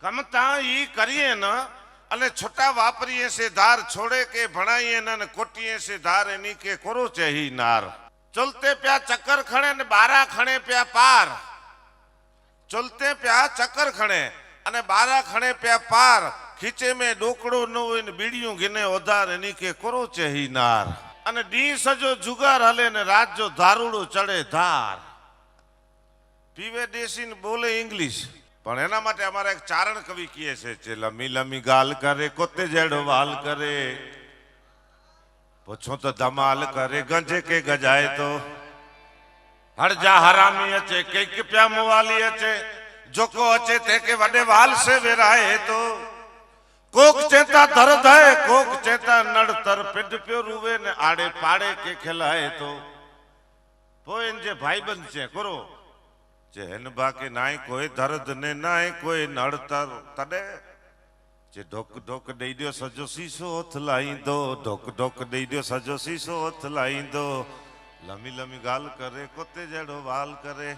કમતા ઈ કરીએ ન અને છોટા વાપરીએ છે ધાર છોડે કે ભણાઈએ ને કોટીએ છે ધાર એની કે કરો છે હી નાર ચલતે પ્યા ચક્કર ખણે ને બારા ખણે પ્યા પાર ચલતે પ્યા ચક્કર ખણે અને બારા ખણે પ્યા પાર ખીચે મેં ડોકડો ન હોય ને બીડીયું ગીને ઓધાર એની કે કરો છે હી નાર અને ડી સજો જુગાર હલે ને રાત જો દારૂડો ચડે ધાર પીવે દેશી ને બોલે ઇંગ્લિશ પણ એના માટે અમારા એક ચારણ કવિ કહે છે લમી લમી ગાલ કરે કોતે જેડો વાલ કરે પૂછો તો ધમાલ કરે ગંજે કે ગજાય તો હરજા હરામી અચે કઈક પ્યા મુવાલી અચે જોકો અચે તે કે વડે વાલ से વેરાય તો કોક ચેતા ધરદ હે કોક ચેતા નડતર પેડ પ્યો રૂવે ને આડે પાડે કે ખેલાય તો પોઈન જે ભાઈબંધ છે કરો જે હેન બાકી નાય કોઈ ધરદ ને નાય કોઈ નડતર તડે જે ઢોક ઢોક દઈ દો સજો સીસો અથલાઈ દો ઢોક ઢોક દઈ દો સજો સીસો અથલાઈ દો લમી લમી ગાલ કરે કોતે જેડો વાલ કરે